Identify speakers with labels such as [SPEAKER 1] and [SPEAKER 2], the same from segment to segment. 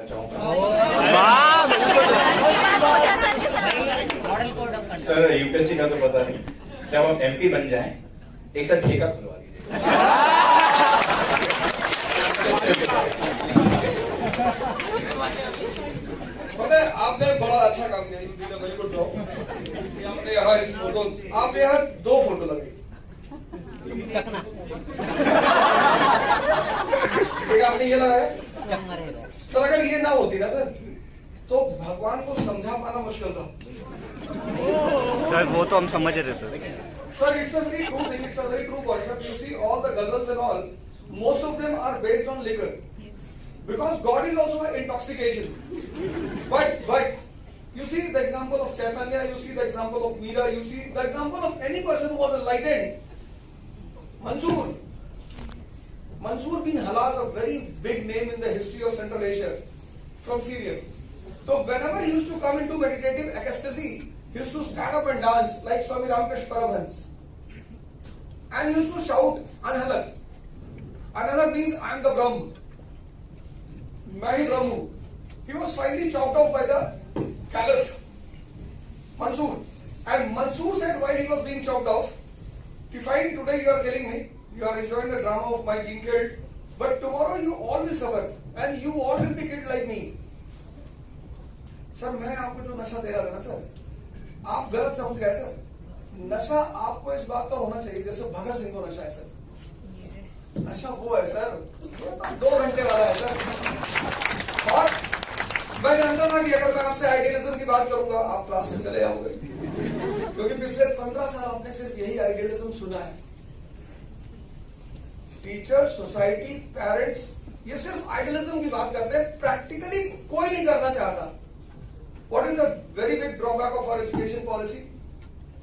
[SPEAKER 1] करना चाहूंगा। Sir UPSC का तो पता नहीं, जब आप एमपी बन जाएं एक साथ ठेका खुलवा दीजिए।
[SPEAKER 2] पता है आपने बड़ा अच्छा काम किया, you did a very good job. आपने यहाँ इस फोटो, आपने यहाँ 2 फोटो लगाई,
[SPEAKER 3] चकना
[SPEAKER 2] एक आपने ये लगाया।
[SPEAKER 3] चकना रहेगा
[SPEAKER 2] सर अगर ये ना होती ना सर, तो भगवान को समझा पाना मुश्किल था।
[SPEAKER 4] सर वो तो हम समझ रहे थे
[SPEAKER 2] Sir, it's a very true thing. It's a very true concept. You see, all the ghazals and all, most of them are based on liquor, because God is also an intoxication. But you see the example of Chaitanya, you see the example of Meera, you see the example of any person who was enlightened. Mansoor bin Halaz, a very big name in the history of Central Asia, from Syria. So whenever he used to come into meditative ecstasy, he used to stand up and dance like Swami Ramakrishna Paramahansa. And he used to shout, Anhalak. Anhalak means, I am the Brahm. Mahi Brahmu. He was finally chopped off by the Caliph, Mansoor. And Mansoor said while he was being chopped off, कि fine, today you are killing me, you are enjoying the drama of my being killed, but tomorrow you all will suffer and you all will be killed like me. Sir मैं आपको जो नशा दे रहा था ना sir, आप गलत समझ गए सर। नशा आपको इस बात का होना चाहिए जैसे भगत सिंह को नशा है सर। नशा वो है सर, ये तो 2 घंटे वाला है सर। और मैं जानता था कि अगर मैं आपसे आइडियलिज्म की बात करूंगा आप क्लास से चले जाओगे, क्योंकि पिछले 15 साल आपने सिर्फ यही आइडियलिज्म सुना है। टीचर, सोसाइटी, पेरेंट्स ये सिर्फ आइडियलिज्म की बात करते हैं, प्रैक्टिकली कोई नहीं करना चाहता। What is the very big drawback of our education policy?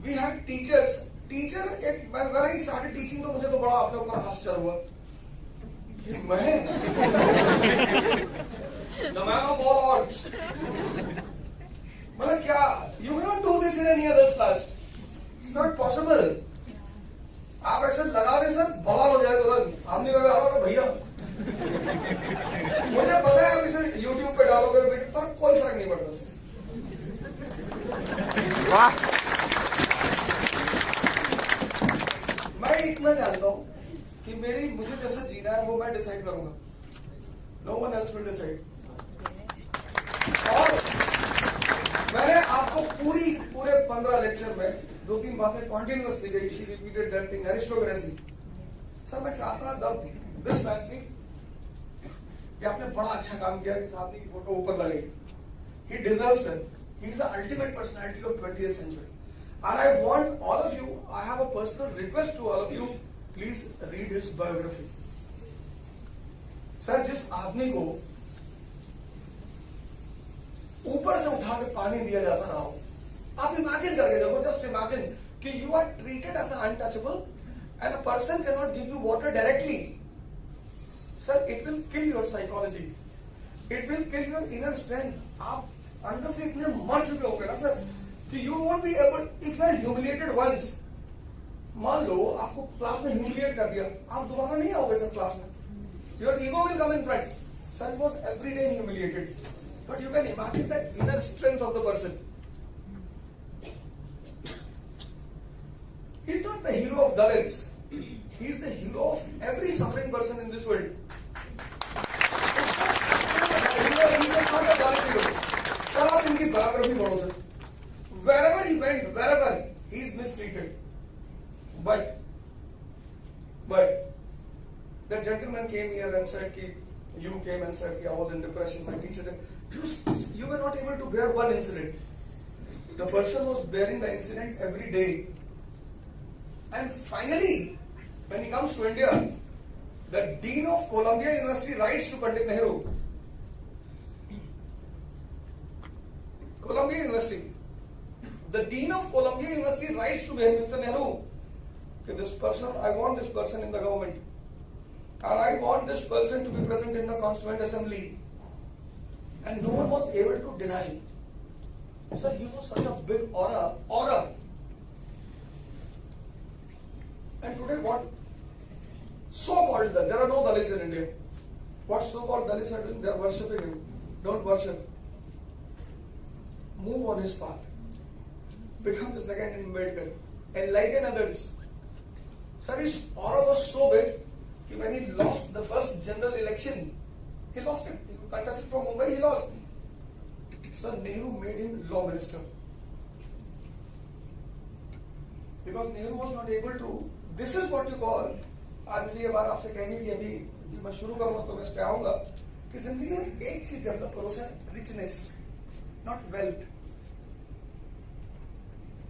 [SPEAKER 2] We have teachers. Teacher, when I started teaching तो मुझे तो बड़ा अपने ऊपर आश्चर्य हुआ कि मैं the man of all odds, मतलब क्या, you cannot do this in any other class. It's not possible. आप ऐसे लगा दे सर, बवाल हो जाए तुरंत। आप नहीं लगा रहा भैया, मुझे पता है आप इसे YouTube पे डालोगे पर कोई फर्क नहीं पड़ता सर। मैं इतना जानता हूं कि मुझे जैसा जीना है वो मैं डिसाइड करूंगा, no one else will decide. और मैंने आपको पूरे 15 लेक्चर में 2-3 बातें कॉन्टिन्यूअसली गई, she repeated that thing, aristocracy. Sir मैं चाहता था दिस मैन सिंह कि आपने बड़ा अच्छा काम किया कि साथी की फोटो ऊपर लगे। ही deserves it. He is the ultimate personality of 20th century. And I want all of you, I have a personal request to all of you, please read his biography. Sir, जिस आदमी को ऊपर से उठा के पानी दिया जाता ना हो, आप इमेजिन करके देखो, जस्ट इमेजिन कि you are treated as an untouchable and a person cannot give you water directly. Sir, it will kill your psychology. It will kill your inner strength. आप अंदर से इतने मर चुके होंगे ना सर कि you won't be able, if you are humiliated once, मान लो आपको क्लास में humiliate कर दिया, आप दोबारा नहीं आओगे सर क्लास में, your ego will come in front. Sir was every day humiliated, but you can imagine the inner strength of the person. He is not the hero of Dalits, he is the hero of every suffering person in this world. He is not a Dalit hero. Sir आप इनकी biography पढ़ो sir, wherever he went, wherever he is mistreated, but that gentleman came here and said कि you came and said कि I was in depression, my teacher said you were not able to bear one incident. The person was bearing the incident every day, and finally when he comes to India, the dean of Columbia University writes to Pandit Nehru, Columbia University. The Dean of Columbia University writes to Mr. Nehru, this person, I want this person in the government, and I want this person to be present in the Constituent Assembly. And no one was able to deny. Sir, he was such a big aura. And today what? So-called, there are no Dalits in India. What so-called Dalits are doing? They are worshipping him. Don't worship. Move on his path. Become the second Ambedkar. Enlighten others. Sir, his aura was so big that when he lost the first general election, he lost it. He contested from Mumbai, he lost. Sir, Nehru made him law minister. Because Nehru was not able to. This is what you call. आज मुझे ये बात आपसे कहनी थी अभी मैं शुरू करूंगा तो मैं इस पे आऊंगा कि जिंदगी में एक चीज डेवलप करो sir, richness, not wealth.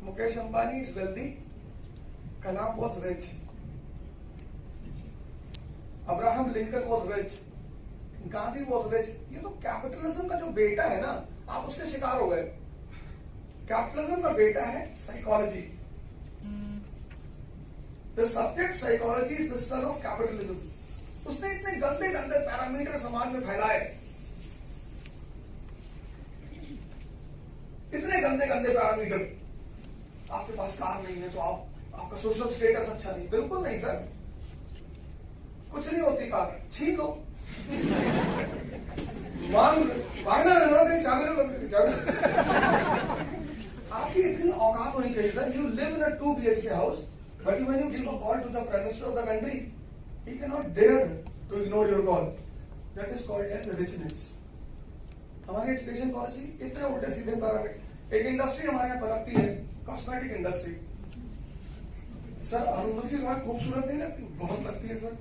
[SPEAKER 2] Mukesh Ambani is wealthy, Kalam was rich, Abraham Lincoln was rich, Gandhi was rich. ये तो कैपिटलिज्म का जो बेटा है ना, आप उसके शिकार हो गए. कैपिटलिज्म का बेटा है psychology. The subject psychology is the son of capitalism. उसने इतने गंदे गंदे पैरामीटर समाज में फैलाए, इतने गंदे गंदे पैरामीटर. आपके पास कार नहीं है तो आपका सोशल स्टेटस अच्छा नहीं. बिल्कुल नहीं सर, कुछ नहीं होती कार, छीन लो. मांगना जरूरत नहीं, चाबी. आपकी इतनी औकात होनी चाहिए sir. You live in a 2 BHK house. But when you give a call to the Prime Minister of the country, he cannot dare to ignore your call. That is called as richness. हमारी education policy इतने उल्टे सीधे parameter. एक industry हमारे यहाँ पनपती है, cosmetic industry. Sir Arundhati Roy खूबसूरत नहीं लगती? बहुत लगती है sir.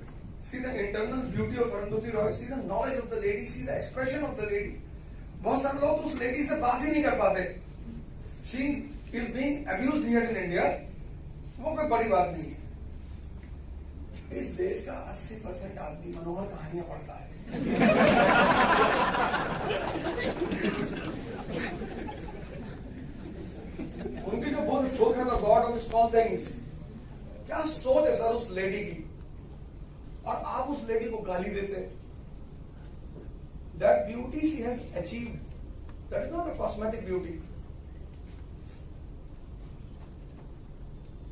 [SPEAKER 2] See the internal beauty of Arundhati Roy, see the knowledge of the lady, see the expression of the lady. बहुत सारे लोग उस लेडी से बात ही नहीं कर पाते. She is being abused here in India. वो कोई बड़ी बात नहीं है. इस देश का 80% आदमी मनोहर कहानियां पढ़ता है. उनकी जो बुक है the God of small things, क्या सोच है सर उस लेडी की, और आप उस लेडी को गाली देते हैं. That beauty she has achieved, that is not a cosmetic beauty.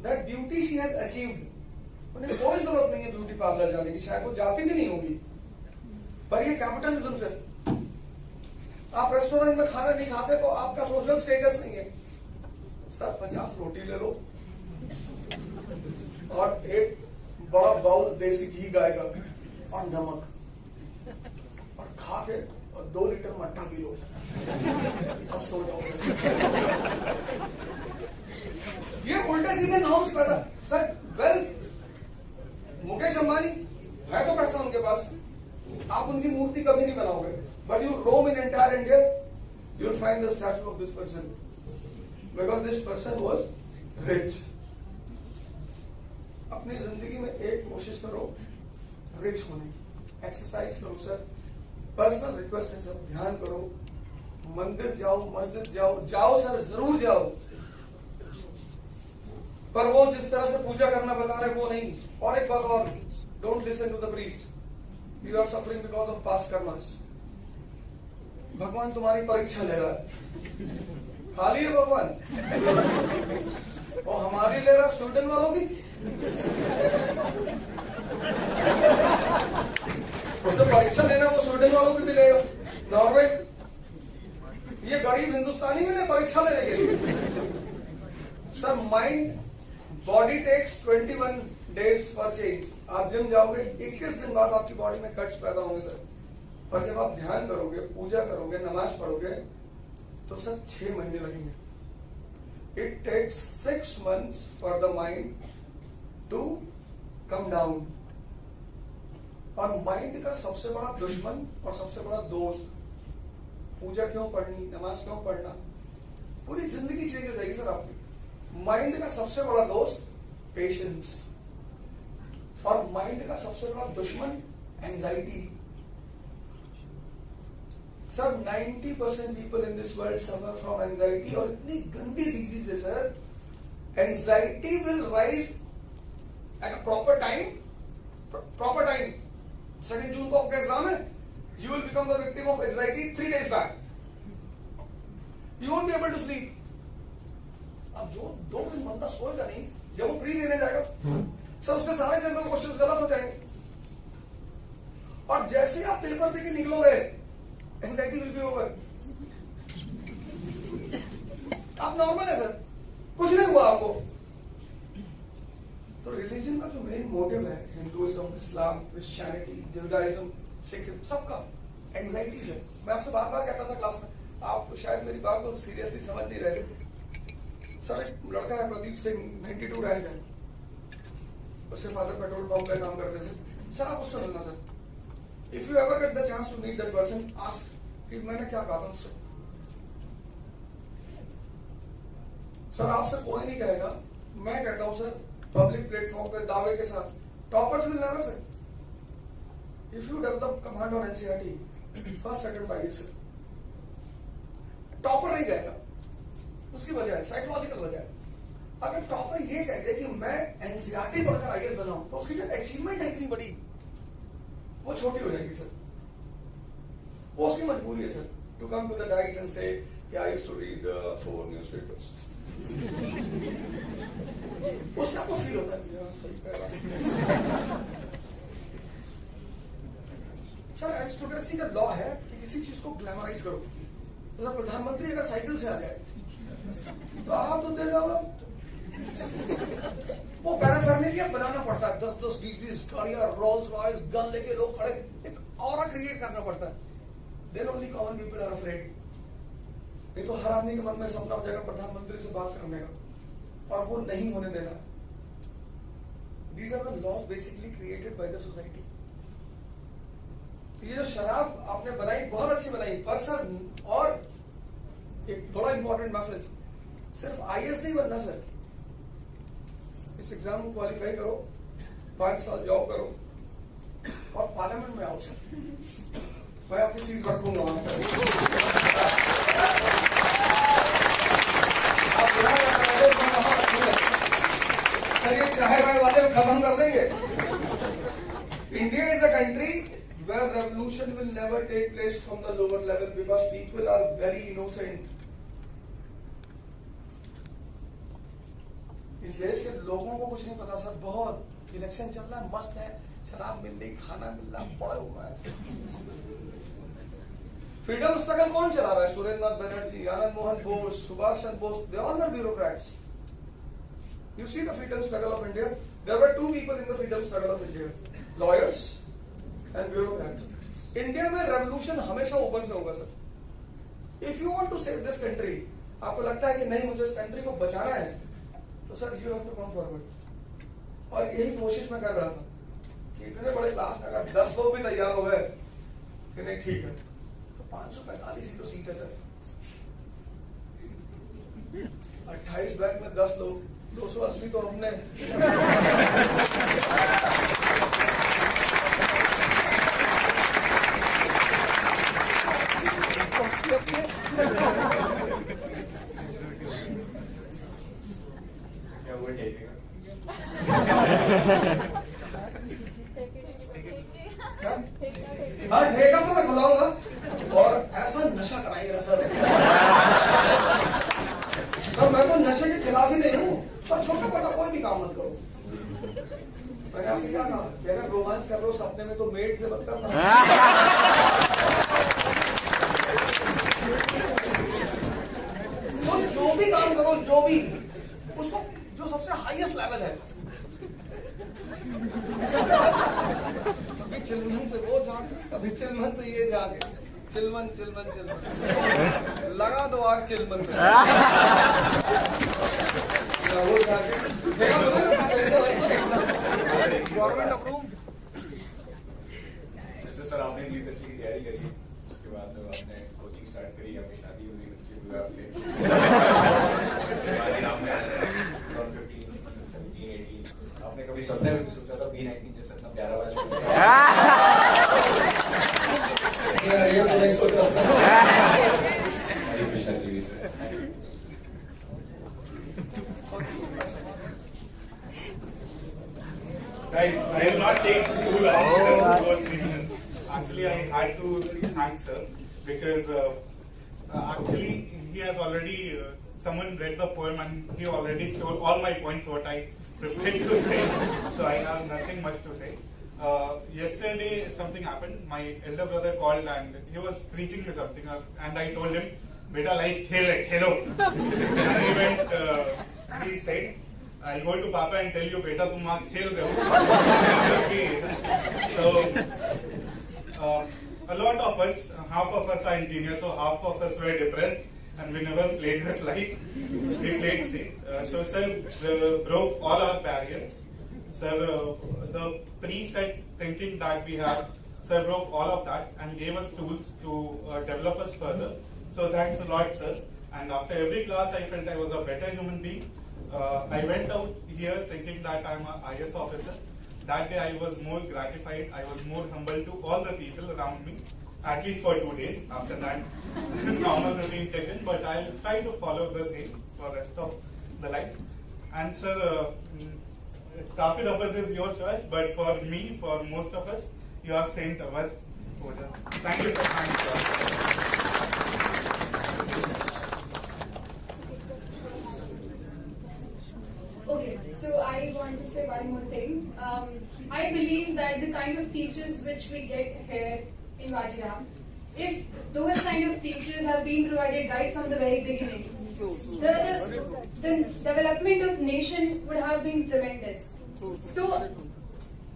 [SPEAKER 2] That beauty she has achieved. उन्हें कोई जरूरत नहीं है ब्यूटी पार्लर जाने की, शायद वो जाती भी नहीं होगी. पर ये कैपिटलिज्म से, आप रेस्टोरेंट में खाना नहीं खाते तो आपका सोशल स्टेटस नहीं है. सर 50 रोटी ले लो और एक बड़ा बाउल देसी घी गाय का और नमक, और खा के और 2 लीटर मट्ठा पी लो और सो जाओ. ये उल्टे सीधे नॉर्म्स पैदा. सर वेल, मुकेश अंबानी है तो पैसा उनके पास, आप उनकी मूर्ति कभी नहीं बनाओगे. But you roam in entire India, you will find the statue of this person, because this person was rich. अपनी जिंदगी में एक कोशिश करो रिच होने की. एक्सरसाइज करो सर. पर्सनल रिक्वेस्ट है सर, ध्यान करो, मंदिर जाओ, मस्जिद जाओ सर, जरूर जाओ. पर वो जिस तरह से पूजा करना बता रहे वो नहीं. और एक बात और, don't listen to the priest. You are suffering because of past कर्मस. भगवान तुम्हारी परीक्षा ले रहा है. खाली है भगवान, और हमारी ले रहा स्वीडन वालों की. उससे परीक्षा लेना वो स्वीडन वालों की भी लेगा, नॉर्वे. ये गरीब हिंदुस्तानी में परीक्षा लेने के लिए. Sir mind, body takes 21 days for change. आप जिम जाओगे, 21 दिन बाद आपकी बॉडी में कट्स पैदा होंगे सर. पर जब आप ध्यान करोगे, पूजा करोगे, नमाज पढ़ोगे, तो सर 6 महीने लगेंगे. It takes 6 months for the mind to come down. और माइंड का सबसे बड़ा दुश्मन और सबसे बड़ा दोस्त, पूजा क्यों पढ़नी, नमाज क्यों पढ़ना, पूरी जिंदगी चेंज हो जाएगी सर आपकी. माइंड का सबसे बड़ा दोस्त पेशेंस, और माइंड का सबसे बड़ा दुश्मन anxiety. Sir 90% people in this world suffer from anxiety, और इतनी गंदी डिजीज है sir. Anxiety will rise at a proper time. 2 जून को आपका एग्जाम है. You will become the victim of anxiety 3 days back. You won't be able to sleep. अब जो 2 दिन बंदा सोएगा नहीं, जब वो प्री देने जाएगा सर, उसके सारे जनरल क्वेश्चंस गलत हो जाएंगे. और जैसे आप पेपर देके निकलोगे, एंजाइटी विल बी ओवर। आप नॉर्मल है सर, कुछ नहीं हुआ आपको। तो रिलीजन का जो मेन मोटिव है, हिंदुइज्म, इस्लाम, क्रिश्चियनिटी, जुडाइज्म, सिखिज्म, सबका एंजाइटी से। मैं आपसे बार बार कहता था क्लास में, आप शायद मेरी बात को सीरियसली समझ नहीं रहे थे। सर एक लड़का है प्रदीप सिंह, 92 रैंक है, उसके फादर पेट्रोल पंप पे काम करते थे। सर आप उससे मिलना sir, if you ever get the chance to meet that person, ask कि मैंने क्या कहा था उससे। सर आपसे कोई नहीं कहेगा, मैं कहता हूं सर पब्लिक प्लेटफॉर्म पे दावे के साथ, toppers will never say. If you develop command on NCERT first second पाइए सर, टॉपर नहीं कहेगा। उसकी वजह है साइकोलॉजिकल वजह है। अगर टॉपर ये कहते कि मैं एनसीईआरटी पढ़कर आईएएस बनाऊं, तो उसकी जो अचीवमेंट है इतनी बड़ी, वो छोटी हो जाएगी सर। वो उसकी मजबूरी है sir, to come to the dice and say कि I used to read 4 newspapers. उससे आपको फील होता है कि सही कह रहा है। सर एरिस्टोक्रेसी का लॉ है कि किसी चीज को ग्लैमराइज करो। तो प्रधानमंत्री अगर साइकिल से आ जाए तो आप तो देगा वो पैराफर्नेलिया बनाना पड़ता है, 10-10, 20-20 गाड़ियां, रोल्स रॉयस, गन लेके लोग खड़े, एक ऑरा क्रिएट करना पड़ता है। Then only common people are afraid. नहीं तो हर आदमी के मन में सपना हो जाएगा प्रधानमंत्री से बात करने का, और वो नहीं होने देना। These are the laws basically created by the society. तो ये जो शराब आपने बनाई बहुत अच्छी बनाई, पर सर और एक थोड़ा इंपॉर्टेंट मैसेज, सिर्फ आईएएस नहीं बनना सर, इस एग्जाम को क्वालिफाई करो, 5 साल जॉब करो और पार्लियामेंट में आओ सर, मैं आपकी सीट रखूंगा वहां पर। सर ये चाहे वाले में खत्म कर देंगे। India is a country where revolution will never take place from the lower level because people are very innocent. इस देश के लोगों को कुछ नहीं पता सर, बहुत इलेक्शन चल रहा है, मस्त है, शराब मिल रही, खाना मिल रहा, पड़ा हुआ है। फ्रीडम स्ट्रगल कौन चला रहा है? सुरेंद्र नाथ Banerjee, Anand Mohan Bose, Subhash Chandra Bose, they all were bureaucrats. You see the freedom struggle of India? There were 2 people in the freedom struggle of India, lawyers and bureaucrats. India में रेवोल्यूशन हमेशा ऊपर से होगा sir. If you want to save this country, आपको लगता है कि नहीं मुझे इस कंट्री को बचाना है, तो sir you have to come forward. और यही कोशिश मैं कर रहा था कि इतने बड़े क्लास में अगर 10 लोग भी तैयार हो गए कि नहीं ठीक है, तो 545 ही तो सीट है सर। 28 बैग में 10 लोग, 280 तो हमने।
[SPEAKER 1] क्या वो ठेकेगा?
[SPEAKER 2] हाँ ठेका तो मैं खुलाऊंगा और ऐसा नशा कराएगा सर। तो मैं तो नशे के खिलाफ ही नहीं हूँ, पर छोटा मोटा कोई भी काम मत करो। मैंने आपसे क्या कहा, अगर रोमांच कर रहे हो सपने में तो मेड से मत करना। तो जो भी काम करो, जो भी उसको जो सबसे हाईएस्ट लेवल है, कभी चिलमन से वो जाके, कभी चिलमन से ये जाके, चिलमन चिलमन चिलमन लगा दो आग चिलमन में। वो जाके गवर्नमेंट अप्रूव।
[SPEAKER 1] जैसे सर आपने यूपीएससी की तैयारी करी, उसके बाद आपने कोचिंग स्टार्ट करी, आपकी शादी हुई, बच्चे हुए आपने, आपने कभी सपने में भी सोचा था B19 जैसा इतना प्यारा बात?
[SPEAKER 2] ये तो नहीं सोचा था।
[SPEAKER 5] Guys, I will not take too long, 2 or 3 minutes. Actually, I had to thank sir because actually he has already, someone read the poem and he already stole all my points what I prepared to say. So I have nothing much to say. Yesterday something happened. My elder brother called and he was preaching me something, and I told him, "Beta, life khel hai, khelo." And he went. He said, "I'll go to Papa and tell you, beta, tum wahan khel rahe ho." So, a lot of us, half of us are engineers, so half of us were depressed, and we never played with life. We played safe. So, sir broke all our barriers. Sir, the preset thinking that we have, sir broke all of that and gave us tools to develop us further. So, thanks a lot, sir. And after every class, I felt I was a better human being. I went out here thinking that I'm an IS officer. That day I was more gratified, I was more humble to all the people around me, at least for 2 days. After that, normal routine check in, but I'll try to follow the same for rest of the life. And sir, Kafir Awadh is your choice, but for me, for most of us, you are Saint Awadh. Thank you, sir. Thanks, sir.
[SPEAKER 6] Okay, so I want to say one more thing. I believe that the kind of teachers which we get here in Vajiram, if those kind of teachers have been provided right from the very beginning, the development of nation would have been tremendous. So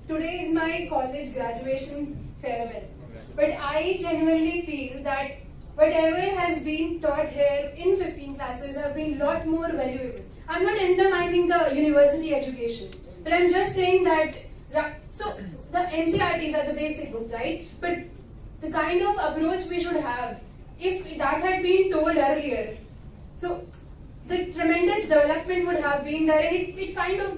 [SPEAKER 6] today is my college graduation farewell, but I genuinely feel that whatever has been taught here in 15 classes have been a lot more valuable. I'm not undermining the university education, but I'm just saying that, so the NCRTs are the basic books, right? But the kind of approach we should have, if that had been told earlier, so the tremendous development would have been there, and it kind of